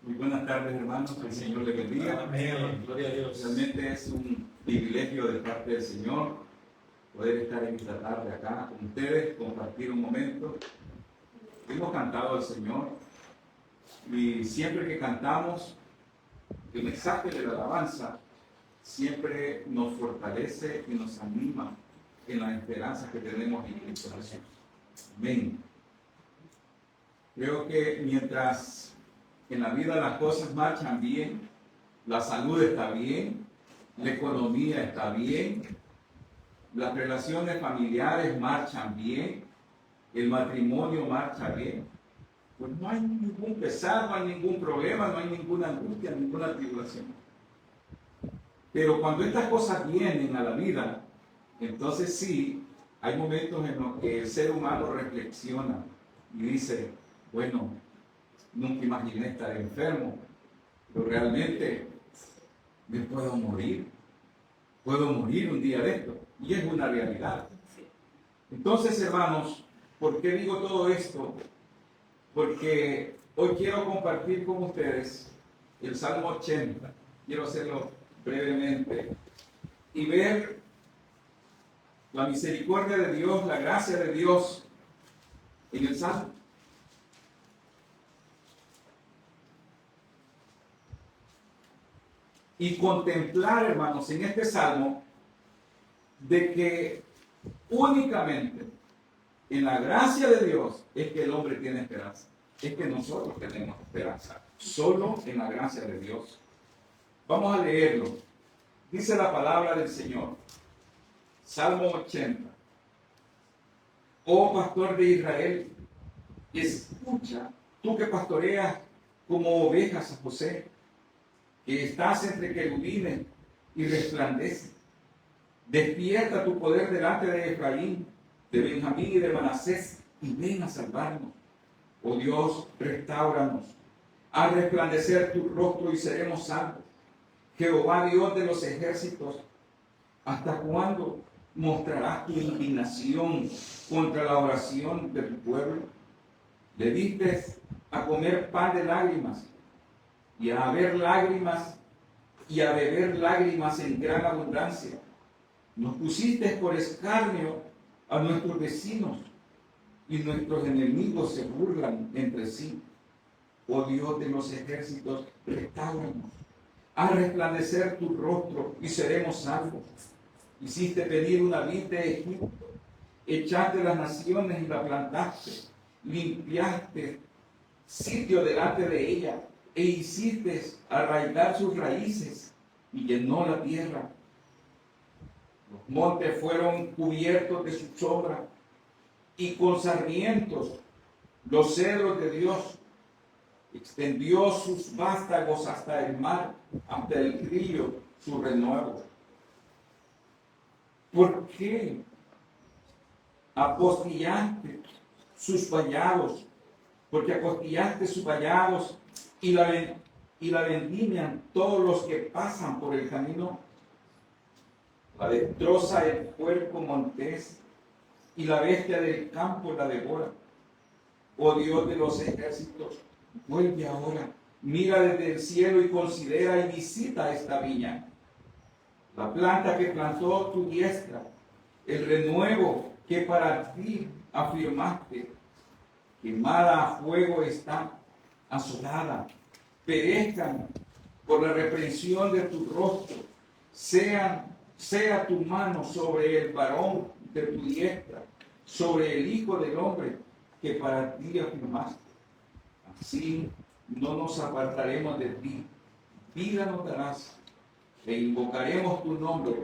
Muy buenas tardes, hermanos. Que el Señor les bendiga. Amén. Gloria a Dios. Realmente es un privilegio de parte del Señor poder estar en esta tarde acá con ustedes, compartir un momento. Hemos cantado al Señor y siempre que cantamos, el mensaje de la alabanza siempre nos fortalece y nos anima en la esperanza que tenemos en Cristo Jesús. Amén. Creo que mientras en la vida las cosas marchan bien, la salud está bien, la economía está bien, las relaciones familiares marchan bien, el matrimonio marcha bien, pues no hay ningún pesar, no hay ningún problema, no hay ninguna angustia, ninguna tribulación. Pero cuando estas cosas vienen a la vida, entonces sí, hay momentos en los que el ser humano reflexiona y dice, bueno, nunca imaginé estar enfermo, pero realmente me puedo morir un día de esto, y es una realidad. Entonces, hermanos, ¿por qué digo todo esto? Porque hoy quiero compartir con ustedes el Salmo 80, quiero hacerlo brevemente, y ver la misericordia de Dios, la gracia de Dios en el Salmo. Y contemplar, hermanos, en este Salmo, de que únicamente en la gracia de Dios es que el hombre tiene esperanza. Es que nosotros tenemos esperanza. Solo en la gracia de Dios. Vamos a leerlo. Dice la palabra del Señor. Salmo 80. Oh pastor de Israel, escucha, tú que pastoreas como ovejas a José, que estás entre querubines y resplandece. Despierta tu poder delante de Efraín, de Benjamín y de Manasés, y ven a salvarnos. Oh Dios, restáuranos. Haz resplandecer tu rostro y seremos salvos. Jehová, Dios de los ejércitos, ¿hasta cuándo mostrarás tu indignación contra la oración de tu pueblo? Le diste a comer pan de lágrimas, y a beber lágrimas en gran abundancia. Nos pusiste por escarnio a nuestros vecinos, y nuestros enemigos se burlan entre sí. Oh Dios de los ejércitos, restáuranos. Haz resplandecer tu rostro y seremos salvos. Hiciste venir una vid de Egipto, echaste las naciones y la plantaste, limpiaste sitio delante de ella, e hiciste arraigar sus raíces y llenó la tierra. Los montes fueron cubiertos de su sombra, y con sarmientos los cedros de Dios. Extendió sus vástagos hasta el mar, hasta el río su renuevo. ¿Por qué apostillaste sus vallados? Porque apostillaste sus vallados y la vendimian todos los que pasan por el camino. La destroza el puerco montés, y la bestia del campo la devora. Oh Dios de los ejércitos, vuelve ahora, mira desde el cielo y considera y visita esta viña. La planta que plantó tu diestra, el renuevo que para ti afirmaste, quemada a fuego está, asolada. Perezcan por la reprensión de tu rostro, sea tu mano sobre el varón de tu diestra, sobre el Hijo del Hombre que para ti afirmaste. Así no nos apartaremos de ti, vida nos darás, e invocaremos tu nombre,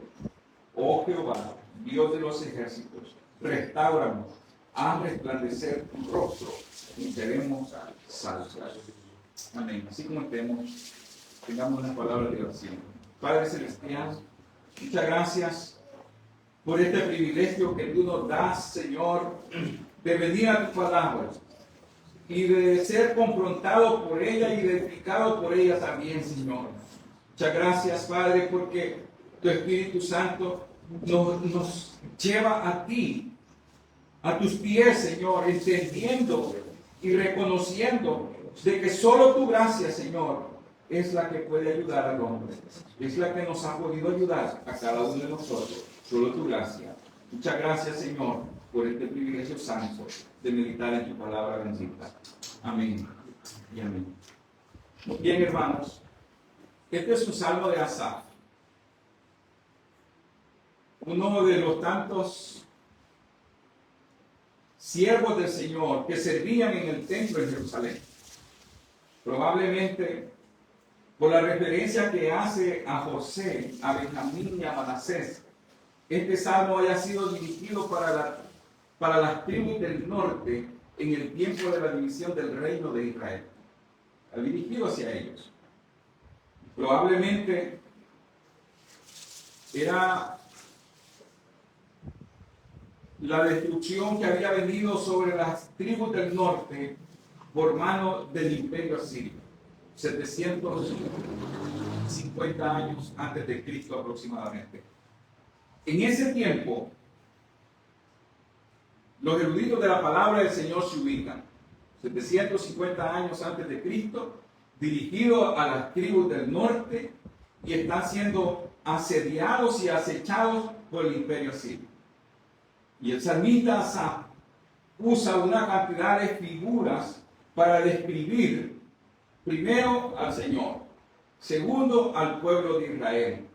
oh Jehová, Dios de los ejércitos. Restáuranos, haz resplandecer tu rostro y seremos salvos. Amén. Así como estemos, tengamos una palabra de oración. Padre Celestial, muchas gracias por este privilegio que tú nos das, Señor, de venir a tu palabra y de ser confrontado por ella y edificado por ella también, Señor. Muchas gracias, Padre, porque tu Espíritu Santo nos lleva a ti, a tus pies, Señor, entendiendo y reconociendo de que solo tu gracia, Señor, es la que puede ayudar al hombre. Es la que nos ha podido ayudar a cada uno de nosotros. Solo tu gracia. Muchas gracias, Señor, por este privilegio santo de meditar en tu palabra bendita. Amén y amén. Bien, hermanos, este es un salmo de Asaf. Uno de los tantos siervos del Señor que servían en el templo en Jerusalén. Probablemente por la referencia que hace a José, a Benjamín y a Manasés, este salmo haya sido dirigido para las tribus del norte en el tiempo de la división del reino de Israel. Ha dirigido hacia ellos. Probablemente era la destrucción que había venido sobre las tribus del norte por mano del imperio asirio, 750 años antes de Cristo aproximadamente. En ese tiempo, los eruditos de la palabra del Señor se ubican, 750 años antes de Cristo, dirigidos a las tribus del norte y están siendo asediados y acechados por el imperio asirio. Y el salmista Asaf usa una cantidad de figuras para describir primero al Señor, segundo al pueblo de Israel,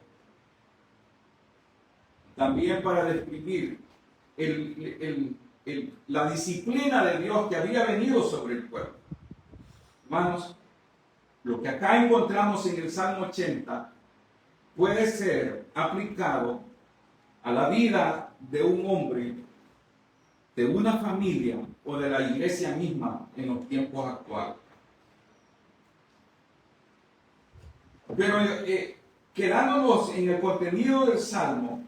también para describir la disciplina de Dios que había venido sobre el pueblo. Hermanos, lo que acá encontramos en el Salmo 80 puede ser aplicado a la vida de un hombre, de una familia o de la iglesia misma en los tiempos actuales. Pero quedándonos en el contenido del Salmo,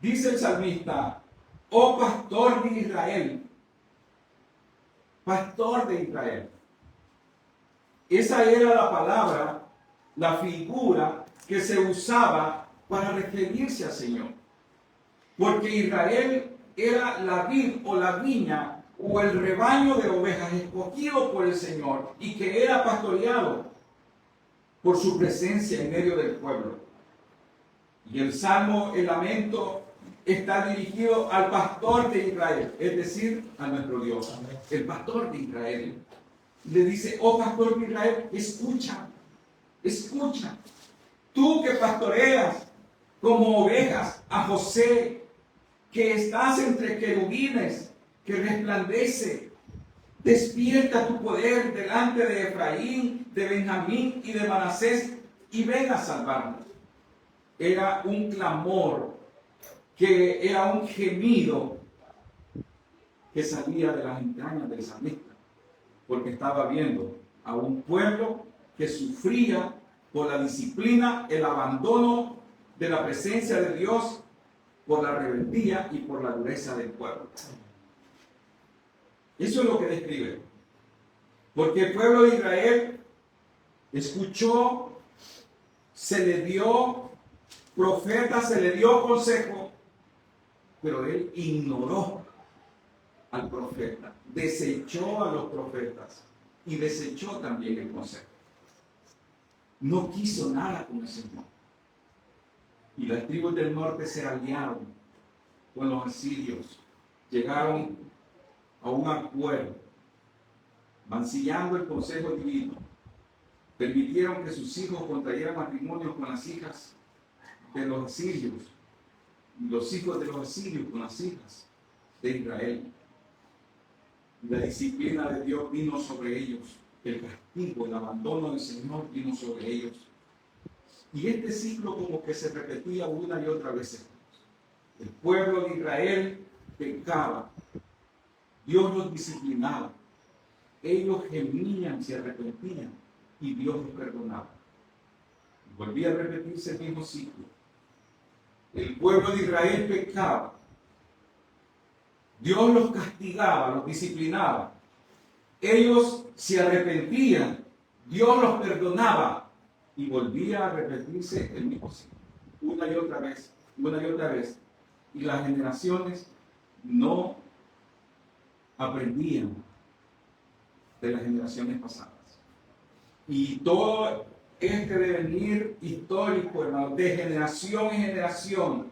dice el salmista: oh pastor de Israel, pastor de Israel. Esa era la palabra, la figura que se usaba para referirse al Señor. Porque Israel era la vid o la viña o el rebaño de ovejas escogido por el Señor y que era pastoreado por su presencia en medio del pueblo. Y el salmo, el lamento, está dirigido al pastor de Israel, es decir, a nuestro Dios, el pastor de Israel. Le dice: oh pastor de Israel, escucha, escucha. Tú que pastoreas como ovejas a José, que estás entre querubines, que resplandece, despierta tu poder delante de Efraín, de Benjamín y de Manasés, y ven a salvarnos. Era un clamor, que era un gemido que salía de las entrañas del salmista, porque estaba viendo a un pueblo que sufría por la disciplina, el abandono de la presencia de Dios, por la rebeldía y por la dureza del pueblo. Eso es lo que describe. Porque el pueblo de Israel escuchó, se le dio profeta, se le dio consejo, pero él ignoró al profeta, desechó a los profetas y desechó también el consejo. No quiso nada con el Señor. Y las tribus del norte se aliaron con los asirios, llegaron a un acuerdo, mancillando el consejo divino, permitieron que sus hijos contrayeran matrimonio con las hijas de los asirios, y los hijos de los asirios con las hijas de Israel. La disciplina de Dios vino sobre ellos, el castigo, el abandono del Señor vino sobre ellos. Y este ciclo como que se repetía una y otra vez. El pueblo de Israel pecaba, Dios los disciplinaba, ellos gemían, se arrepentían y Dios los perdonaba. Volvía a repetirse el mismo ciclo. El pueblo de Israel pecaba, Dios los castigaba, los disciplinaba, ellos se arrepentían, Dios los perdonaba y volvía a repetirse el mismo ciclo, una y otra vez, una y otra vez. Y las generaciones no aprendían de las generaciones pasadas. Y todo este devenir histórico, hermano, de generación en generación,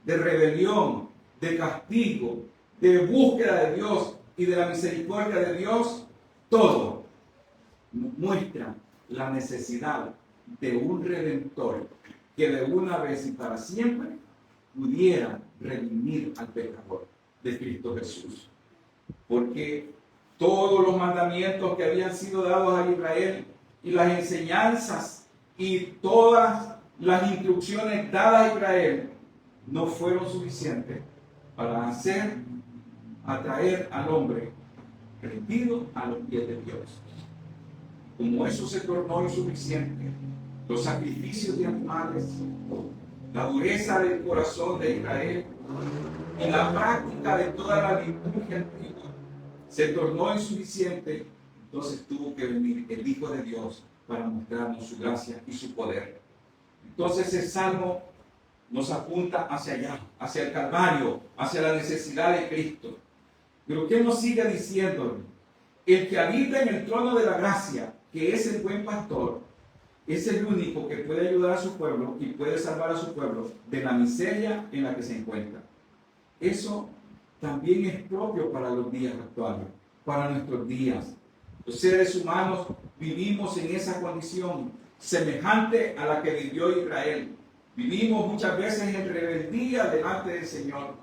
de rebelión, de castigo, de búsqueda de Dios y de la misericordia de Dios, todo muestra la necesidad de un Redentor que de una vez y para siempre pudiera redimir al pecador de Cristo Jesús. Porque todos los mandamientos que habían sido dados a Israel y las enseñanzas y todas las instrucciones dadas a Israel no fueron suficientes para atraer al hombre rendido a los pies de Dios. Como eso se tornó insuficiente, los sacrificios de animales, la dureza del corazón de Israel y la práctica de toda la liturgia antigua se tornó insuficiente, entonces tuvo que venir el Hijo de Dios para mostrarnos su gracia y su poder. Entonces el Salmo nos apunta hacia allá, hacia el Calvario, hacia la necesidad de Cristo. Pero ¿qué nos sigue diciendo? El que habita en el trono de la gracia, que es el buen pastor, es el único que puede ayudar a su pueblo y puede salvar a su pueblo de la miseria en la que se encuentra. Eso también es propio para los días actuales, para nuestros días. Los seres humanos vivimos en esa condición semejante a la que vivió Israel. Vivimos muchas veces en rebeldía delante del Señor.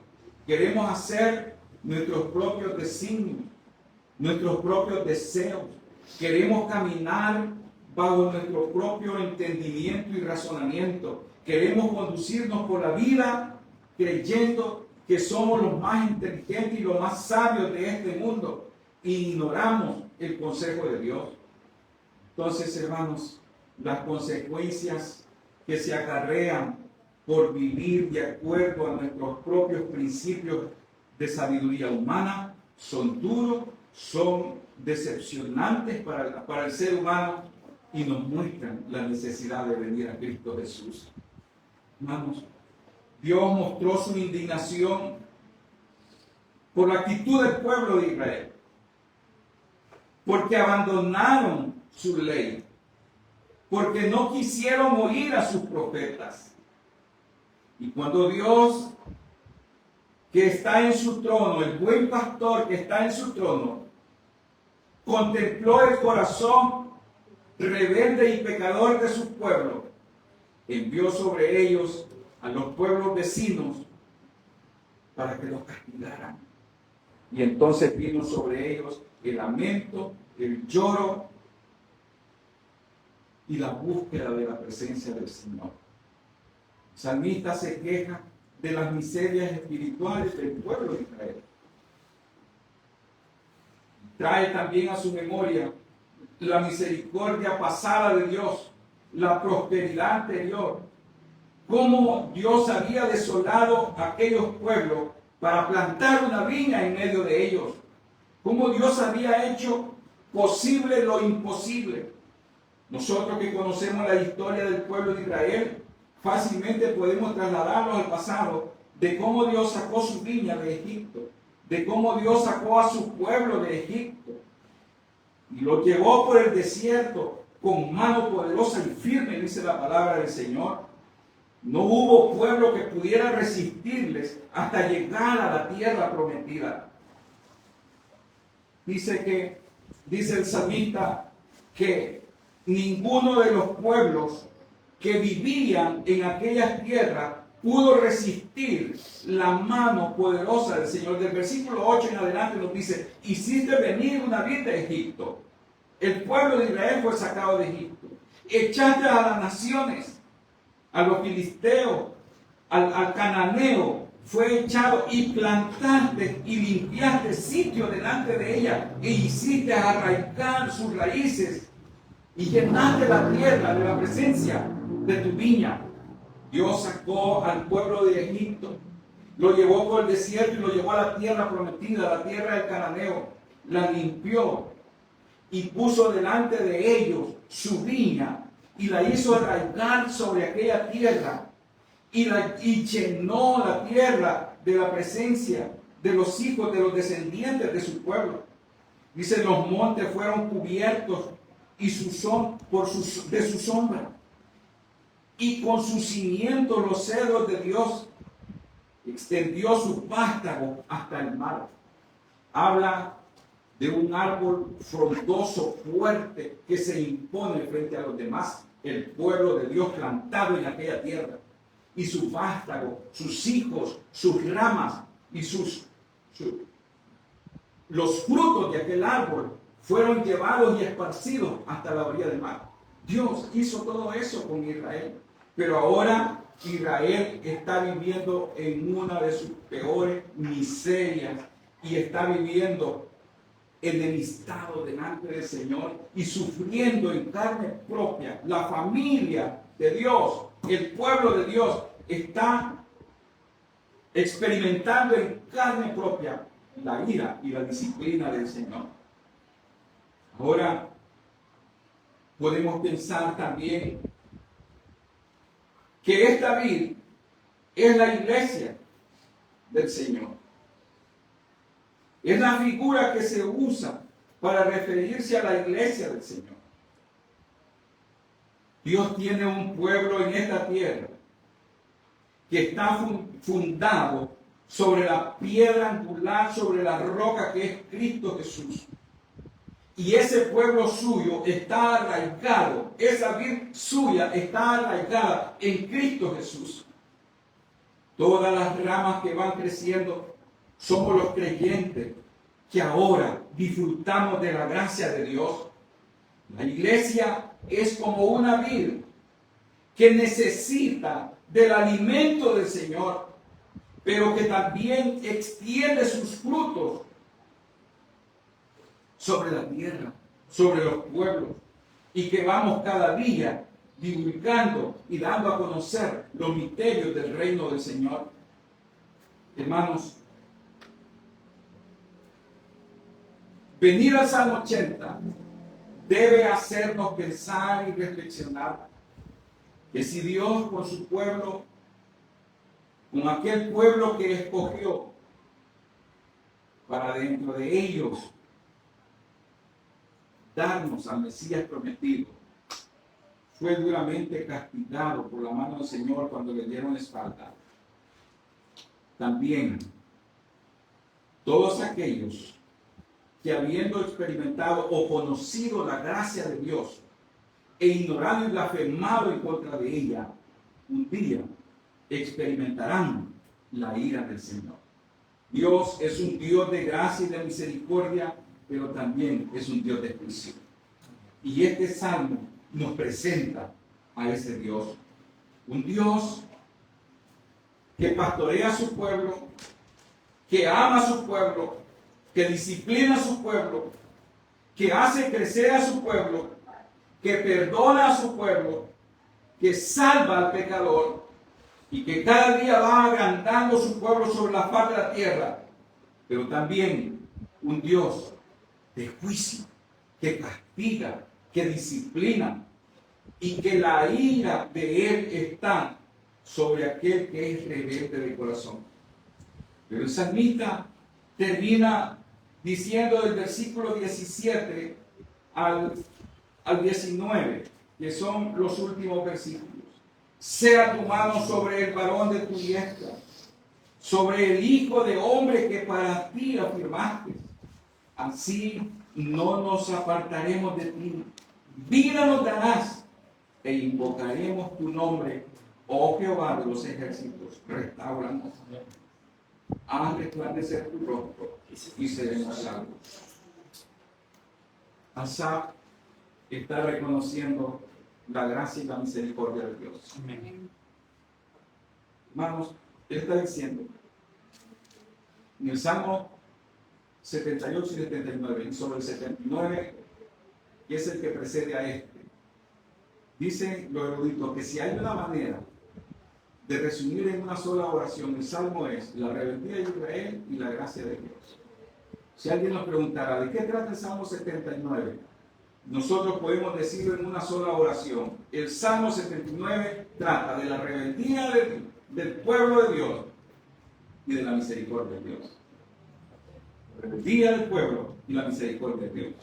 Queremos hacer nuestros propios designios, nuestros propios deseos. Queremos caminar bajo nuestro propio entendimiento y razonamiento. Queremos conducirnos por la vida creyendo que somos los más inteligentes y los más sabios de este mundo. E ignoramos el consejo de Dios. Entonces, hermanos, las consecuencias que se acarrean por vivir de acuerdo a nuestros propios principios de sabiduría humana son duros, son decepcionantes para el ser humano y nos muestran la necesidad de venir a Cristo Jesús. Hermanos, Dios mostró su indignación por la actitud del pueblo de Israel, porque abandonaron su ley, porque no quisieron oír a sus profetas. Y cuando Dios, que está en su trono, el buen pastor que está en su trono, contempló el corazón rebelde y pecador de su pueblo, envió sobre ellos a los pueblos vecinos para que los castigaran. Y entonces vino sobre ellos el lamento, el lloro y la búsqueda de la presencia del Señor. El salmista se queja de las miserias espirituales del pueblo de Israel. Trae también a su memoria la misericordia pasada de Dios, la prosperidad anterior, cómo Dios había desolado a aquellos pueblos para plantar una viña en medio de ellos, cómo Dios había hecho posible lo imposible. Nosotros que conocemos la historia del pueblo de Israel, fácilmente podemos trasladarnos al pasado de cómo Dios sacó su viña de Egipto, de cómo Dios sacó a su pueblo de Egipto y lo llevó por el desierto con mano poderosa y firme, dice la palabra del Señor. No hubo pueblo que pudiera resistirles hasta llegar a la tierra prometida. Dice el salmista que ninguno de los pueblos que vivían en aquellas tierras pudo resistir la mano poderosa del Señor. Del versículo 8 en adelante nos dice: hiciste venir una vid de Egipto. El pueblo de Israel fue sacado de Egipto. Echaste a las naciones, a los filisteos, al cananeo, fue echado, y plantaste y limpiaste sitio delante de ella, e hiciste arraigar sus raíces, y llenaste la tierra de la presencia de tu viña. Dios sacó al pueblo de Egipto, lo llevó por el desierto y lo llevó a la tierra prometida, la tierra del cananeo, la limpió y puso delante de ellos su viña y la hizo arraigar sobre aquella tierra y llenó la tierra de la presencia de los hijos, de los descendientes de su pueblo. Dice, los montes fueron cubiertos de su sombra. Y con sus cimientos los cedros de Dios extendió su vástago hasta el mar. Habla de un árbol frondoso, fuerte, que se impone frente a los demás. El pueblo de Dios plantado en aquella tierra. Y su vástago, sus hijos, sus ramas y los frutos de aquel árbol fueron llevados y esparcidos hasta la orilla del mar. Dios hizo todo eso con Israel. Pero ahora Israel está viviendo en una de sus peores miserias y está viviendo enemistado delante del Señor y sufriendo en carne propia. La familia de Dios, el pueblo de Dios, está experimentando en carne propia la ira y la disciplina del Señor. Ahora podemos pensar también que esta vid es la iglesia del Señor. Es la figura que se usa para referirse a la iglesia del Señor. Dios tiene un pueblo en esta tierra que está fundado sobre la piedra angular, sobre la roca que es Cristo Jesús. Y ese pueblo suyo está arraigado, esa vid suya está arraigada en Cristo Jesús. Todas las ramas que van creciendo somos los creyentes que ahora disfrutamos de la gracia de Dios. La iglesia es como una vid que necesita del alimento del Señor, pero que también extiende sus frutos sobre la tierra, sobre los pueblos, y que vamos cada día divulgando y dando a conocer los misterios del reino del Señor. Hermanos, venir al Salmo 80 debe hacernos pensar y reflexionar que si Dios con su pueblo, con aquel pueblo que escogió para dentro de ellos darnos al Mesías prometido, fue duramente castigado por la mano del Señor cuando le dieron la espalda. También todos aquellos que habiendo experimentado o conocido la gracia de Dios e ignorado y blasfemado en contra de ella, un día experimentarán la ira del Señor. Dios es un Dios de gracia y de misericordia, pero también es un Dios de juicio. Y este salmo nos presenta a ese Dios. Un Dios que pastorea a su pueblo, que ama a su pueblo, que disciplina a su pueblo, que hace crecer a su pueblo, que perdona a su pueblo, que salva al pecador y que cada día va agrandando su pueblo sobre la faz de la tierra, pero también un Dios de juicio, que castiga, que disciplina y que la ira de Él está sobre aquel que es rebelde de corazón. Pero el salmista termina diciendo del versículo 17 al 19, que son los últimos versículos: sea tu mano sobre el varón de tu diestra, sobre el hijo de hombre que para ti afirmaste. Así no nos apartaremos de ti. Vida nos darás e invocaremos tu nombre, oh Jehová de los ejércitos. Restáuranos. Haz resplandecer tu rostro y seremos salvos. Asaf está reconociendo la gracia y la misericordia de Dios. Amén. Hermanos, él está diciendo en el Salmo 78 y 79, sobre el 79, que es el que precede a este, dicen los eruditos que si hay una manera de resumir en una sola oración el Salmo es la rebeldía de Israel y la gracia de Dios. Si alguien nos preguntara ¿de qué trata el Salmo 79? Nosotros podemos decirlo en una sola oración. El Salmo 79 trata de la rebeldía del pueblo de Dios y de la misericordia de Dios. la rebeldía del pueblo y la misericordia de Dios.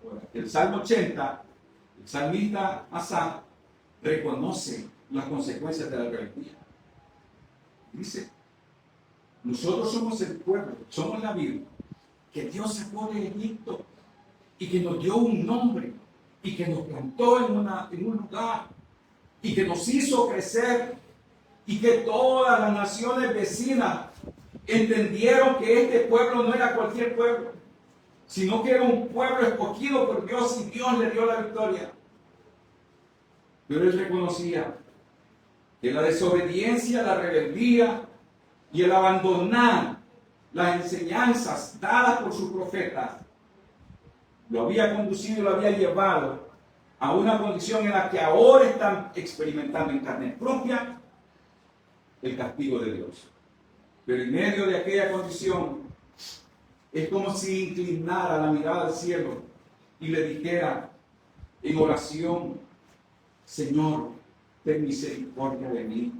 Ahora, el Salmo 80, el salmista Asaf reconoce las consecuencias de la rebeldía. Dice, nosotros somos el pueblo, somos la vida que Dios sacó de Egipto y que nos dio un nombre y que nos plantó en un lugar y que nos hizo crecer y que todas las naciones vecinas entendieron que este pueblo no era cualquier pueblo, sino que era un pueblo escogido por Dios y Dios le dio la victoria. Pero él reconocía que la desobediencia, la rebeldía y el abandonar las enseñanzas dadas por sus profetas lo había conducido, lo había llevado a una condición en la que ahora están experimentando en carne propia el castigo de Dios. Pero en medio de aquella condición es como si inclinara la mirada al cielo y le dijera en oración, Señor, ten misericordia de mí,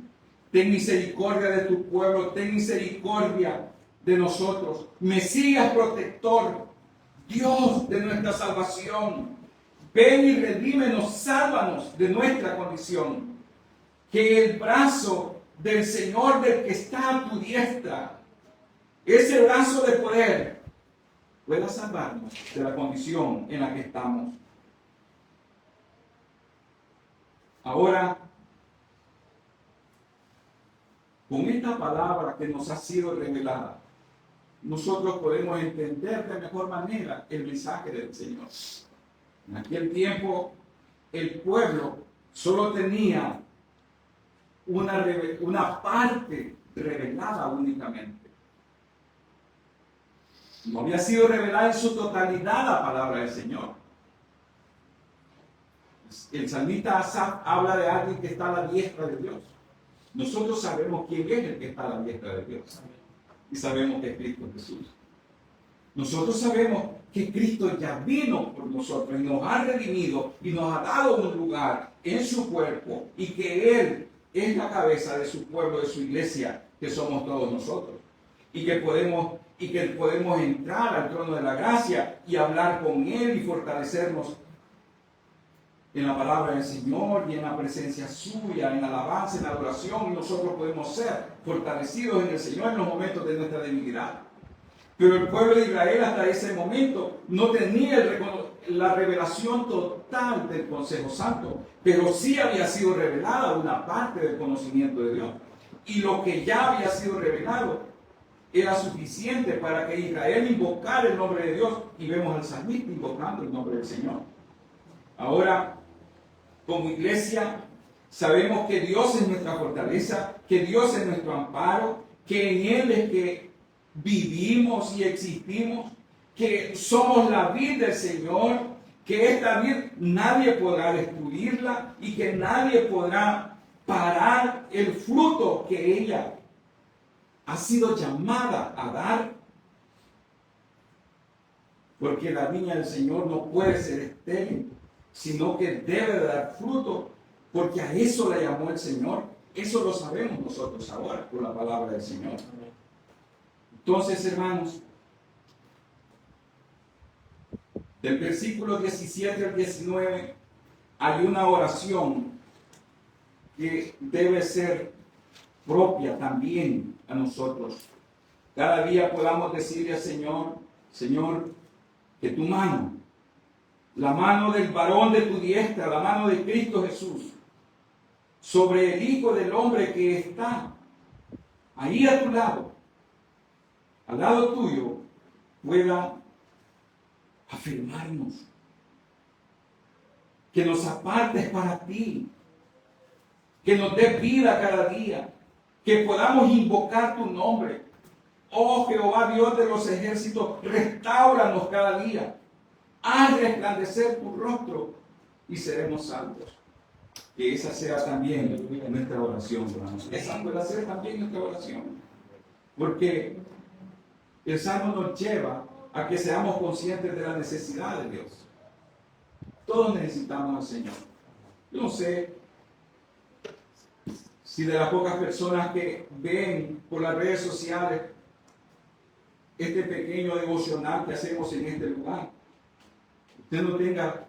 ten misericordia de tu pueblo, ten misericordia de nosotros, Mesías protector, Dios de nuestra salvación, ven y redímenos, sálvanos de nuestra condición, que el brazo del Señor, del que está a tu diestra, ese brazo de poder, pueda salvarnos de la condición en la que estamos. Ahora, con esta palabra que nos ha sido revelada, nosotros podemos entender de mejor manera el mensaje del Señor. En aquel tiempo, el pueblo solo tenía una parte revelada únicamente. No había sido revelada en su totalidad la palabra del Señor. El salmista Asaf habla de alguien que está a la diestra de Dios. Nosotros sabemos quién es el que está a la diestra de Dios. Y sabemos que es Cristo Jesús. Nosotros sabemos que Cristo ya vino por nosotros y nos ha redimido y nos ha dado un lugar en su cuerpo y que Él es la cabeza de su pueblo, de su iglesia, que somos todos nosotros. Y que podemos entrar al trono de la gracia y hablar con Él y fortalecernos en la palabra del Señor y en la presencia suya, en la alabanza, en la adoración, y nosotros podemos ser fortalecidos en el Señor en los momentos de nuestra debilidad. Pero el pueblo de Israel hasta ese momento no tenía la revelación total del Consejo Santo, pero sí había sido revelada una parte del conocimiento de Dios. Y lo que ya había sido revelado era suficiente para que Israel invocara el nombre de Dios, y vemos al salmista invocando el nombre del Señor. Ahora, como iglesia, sabemos que Dios es nuestra fortaleza, que Dios es nuestro amparo, que en Él es que vivimos y existimos, que somos la vid del Señor, que esta vid nadie podrá destruirla y que nadie podrá parar el fruto que ella ha sido llamada a dar, porque la viña del Señor no puede ser estéril, sino que debe de dar fruto, porque a eso la llamó el Señor. Eso lo sabemos nosotros ahora por la palabra del Señor. Entonces, hermanos, del versículo 17 al 19 hay una oración que debe ser propia también a nosotros. Cada día podamos decirle al Señor, Señor, que tu mano, la mano del varón de tu diestra, la mano de Cristo Jesús, sobre el Hijo del Hombre que está ahí a tu lado, al lado tuyo, pueda afirmarnos, que nos apartes para ti, que nos dé vida cada día, que podamos invocar tu nombre. Oh Jehová, Dios de los ejércitos, restáuranos cada día, haz resplandecer tu rostro y seremos salvos. Que esa sea también nuestra oración, hermanos. Esa puede ser también nuestra oración, porque el Salmo nos lleva a que seamos conscientes de la necesidad de Dios. Todos necesitamos al Señor. Yo no sé si de las pocas personas que ven por las redes sociales este pequeño devocional que hacemos en este lugar, usted no tenga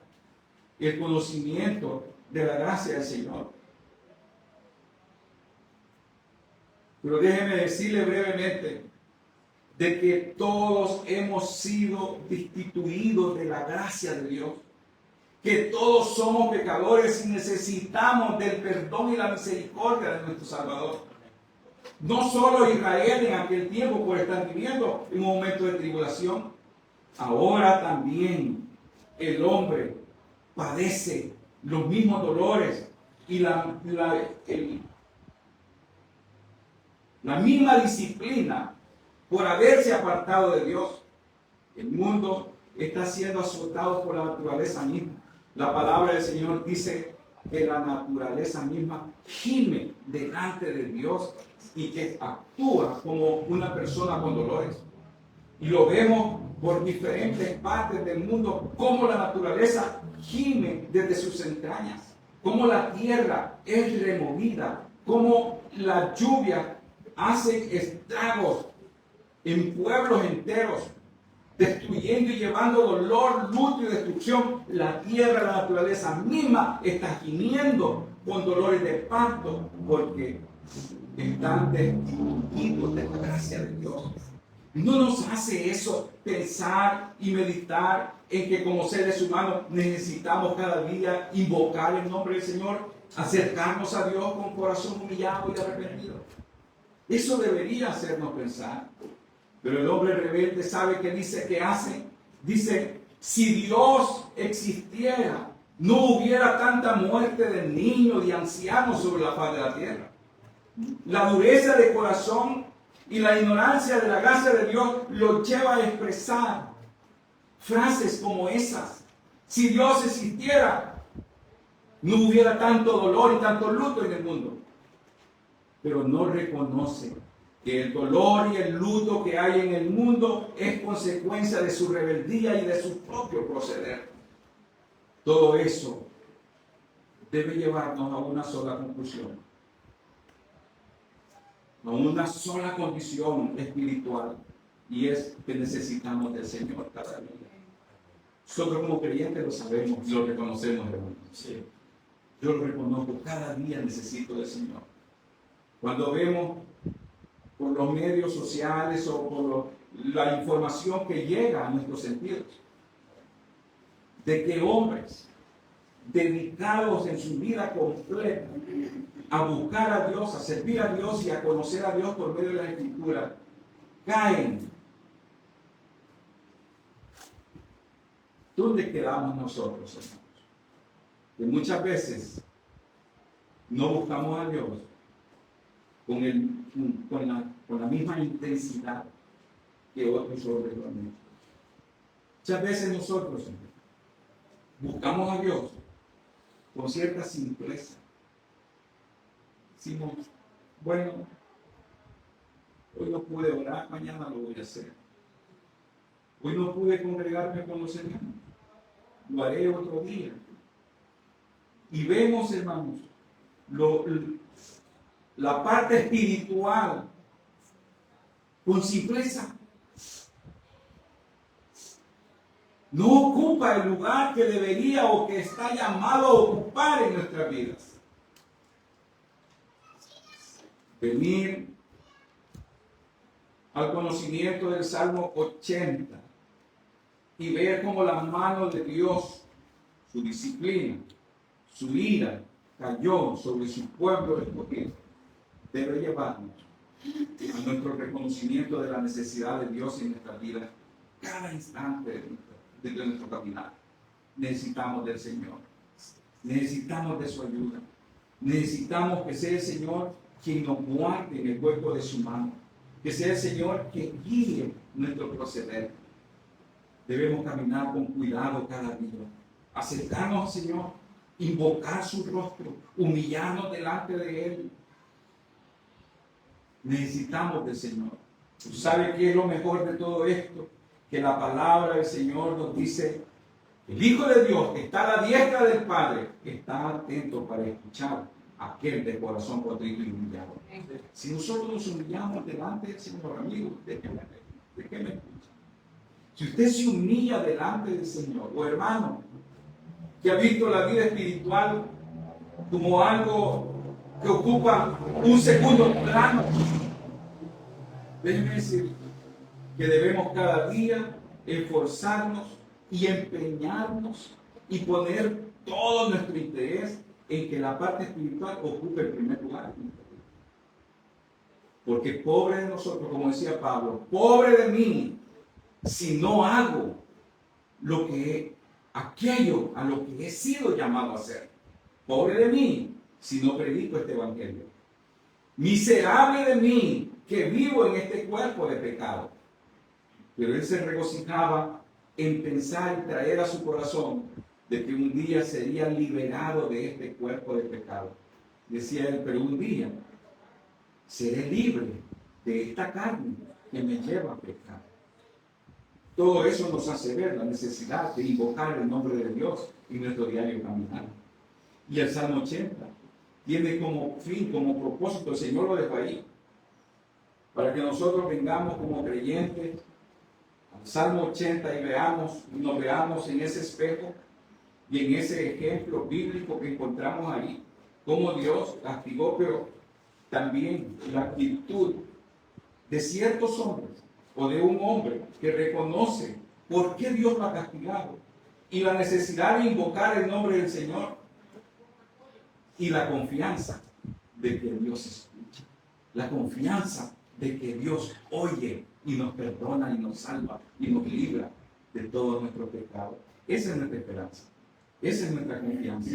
el conocimiento de la gracia del Señor. Pero déjeme decirle brevemente de que todos hemos sido destituidos de la gracia de Dios, que todos somos pecadores y necesitamos del perdón y la misericordia de nuestro Salvador. No solo Israel en aquel tiempo, por estar viviendo en un momento de tribulación, ahora también el hombre padece los mismos dolores y la misma disciplina por haberse apartado de Dios. El mundo está siendo azotado por la naturaleza misma. La palabra del Señor dice que la naturaleza misma gime delante de Dios y que actúa como una persona con dolores. Y lo vemos por diferentes partes del mundo, cómo la naturaleza gime desde sus entrañas, cómo la tierra es removida, cómo la lluvia hace estragos en pueblos enteros, destruyendo y llevando dolor, luto y destrucción. La tierra, la naturaleza misma está gimiendo con dolores de parto porque están destituidos de la gracia de Dios. ¿No nos hace eso pensar y meditar en que como seres humanos necesitamos cada día invocar el nombre del Señor, acercarnos a Dios con corazón humillado y arrepentido? Eso debería hacernos pensar. Pero el hombre rebelde sabe que dice que hace. Dice, si Dios existiera, no hubiera tanta muerte de niños y ancianos sobre la faz de la tierra. La dureza de corazón y la ignorancia de la gracia de Dios lo lleva a expresar frases como esas. Si Dios existiera, no hubiera tanto dolor y tanto luto en el mundo. Pero no reconoce que el dolor y el luto que hay en el mundo es consecuencia de su rebeldía y de su propio proceder. Todo eso debe llevarnos a una sola conclusión, a una sola condición espiritual, y es que necesitamos del Señor cada día. Nosotros como creyentes lo sabemos y lo reconocemos, hermanos. Sí. Yo lo reconozco, cada día necesito del Señor. Cuando vemos por los medios sociales o por la información que llega a nuestros sentidos, de que hombres dedicados en su vida completa a buscar a Dios, a servir a Dios y a conocer a Dios por medio de la Escritura, caen. ¿Dónde quedamos nosotros, hermanos? Que muchas veces no buscamos a Dios con la misma intensidad que otros hombres lo han hecho. Muchas veces nosotros buscamos a Dios con cierta simpleza. Decimos, bueno, hoy no pude orar, mañana lo voy a hacer. Hoy no pude congregarme con los hermanos, lo haré otro día. Y vemos, hermanos, la parte espiritual con simpleza. No ocupa el lugar que debería o que está llamado a ocupar en nuestras vidas. Venir al conocimiento del Salmo 80 y ver cómo la mano de Dios, su disciplina, su ira, cayó sobre su pueblo escogido, debe llevarnos a nuestro reconocimiento de la necesidad de Dios en nuestra vida cada instante de nuestro caminar. Necesitamos del Señor, necesitamos de su ayuda, necesitamos que sea el Señor quien nos guarde en el hueco de su mano, que sea el Señor quien guíe nuestro proceder. Debemos caminar con cuidado cada día, acercarnos al Señor, invocar su rostro, humillarnos delante de Él. Necesitamos del Señor. ¿Tú sabes qué es lo mejor de todo esto? Que la palabra del Señor nos dice, el Hijo de Dios que está a la diestra del Padre, está atento para escuchar a aquel de corazón contrito y humillado. Si nosotros nos humillamos delante del Señor, amigos, déjenme ver. ¿De qué me escucha? Si usted se humilla delante del Señor, o hermano, que ha visto la vida espiritual como algo que ocupa un segundo plano, déjeme decir que debemos cada día esforzarnos y empeñarnos y poner todo nuestro interés en que la parte espiritual ocupe el primer lugar. Porque pobre de nosotros, como decía Pablo, pobre de mí si no hago aquello a lo que he sido llamado a hacer. Pobre de mí si no predico este evangelio. Miserable de mí que vivo en este cuerpo de pecado. Pero él se regocijaba en pensar y traer a su corazón de que un día sería liberado de este cuerpo de pecado. Decía él, pero un día seré libre de esta carne que me lleva a pecar. Todo eso nos hace ver la necesidad de invocar el nombre de Dios en nuestro diario caminar. Y el Salmo 80 tiene como fin, como propósito, el Señor lo dejó ahí, para que nosotros vengamos como creyentes al Salmo 80 y nos veamos en ese espejo y en ese ejemplo bíblico que encontramos ahí, cómo Dios castigó, pero también la actitud de ciertos hombres o de un hombre que reconoce por qué Dios lo ha castigado y la necesidad de invocar el nombre del Señor y la confianza de que Dios escucha, la confianza de que Dios oye y nos perdona y nos salva y nos libra de todos nuestros pecados. Esa es nuestra esperanza, esa es nuestra confianza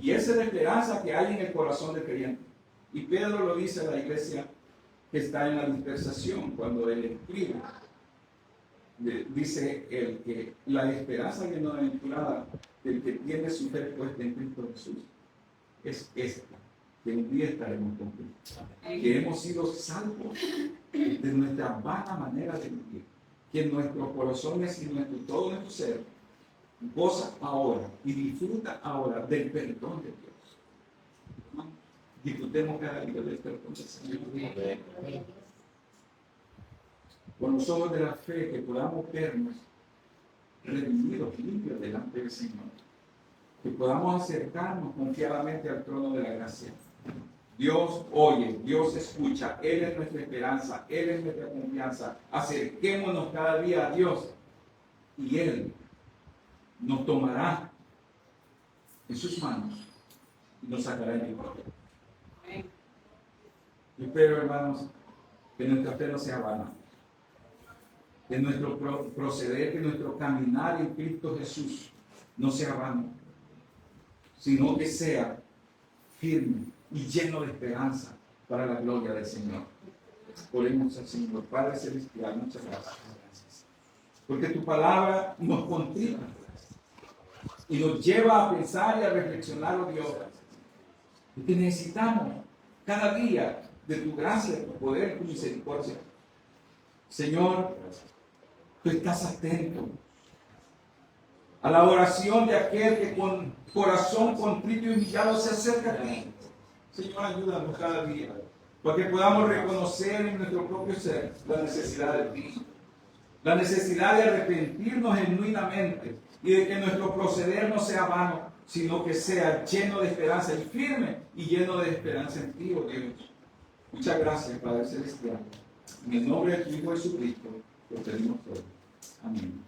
y esa es la esperanza que hay en el corazón del creyente. Y Pedro lo dice a la iglesia que está en la dispersación cuando él escribe. Dice él que la esperanza bienaventurada del que tiene su fe puesta en Cristo Jesús es esta, que un día estaremos con Cristo, que hemos sido salvos de nuestra vana manera de vivir, que en nuestros corazones y todo nuestro ser goza ahora y disfruta ahora del perdón de Dios. Disfrutemos cada día del perdón del Señor. Con los ojos de la fe, que podamos vernos redimidos, limpios delante del Señor. Que podamos acercarnos confiadamente al trono de la gracia. Dios oye, Dios escucha, Él es nuestra esperanza, Él es nuestra confianza. Acerquémonos cada día a Dios y Él nos tomará en sus manos y nos sacará en victoria. Yo espero, hermanos, que nuestra fe no sea vana, que nuestro proceder, que nuestro caminar en Cristo Jesús no sea vano, sino que sea firme y lleno de esperanza para la gloria del Señor. Oremos al Señor. Padre Celestial, muchas gracias. Porque tu palabra nos contriga y nos lleva a pensar y a reflexionar, oh Dios, y que necesitamos cada día de tu gracia, de tu poder, de tu misericordia. Señor, tú estás atento a la oración de aquel que con corazón contrito y humillado se acerca a ti. Señor, ayúdanos cada día, para que podamos reconocer en nuestro propio ser la necesidad de ti, la necesidad de arrepentirnos genuinamente y de que nuestro proceder no sea vano, sino que sea lleno de esperanza y firme y lleno de esperanza en ti, oh Dios. Muchas gracias, Padre Celestial. En el nombre de tu Hijo Jesucristo, lo pedimos todo. Amén.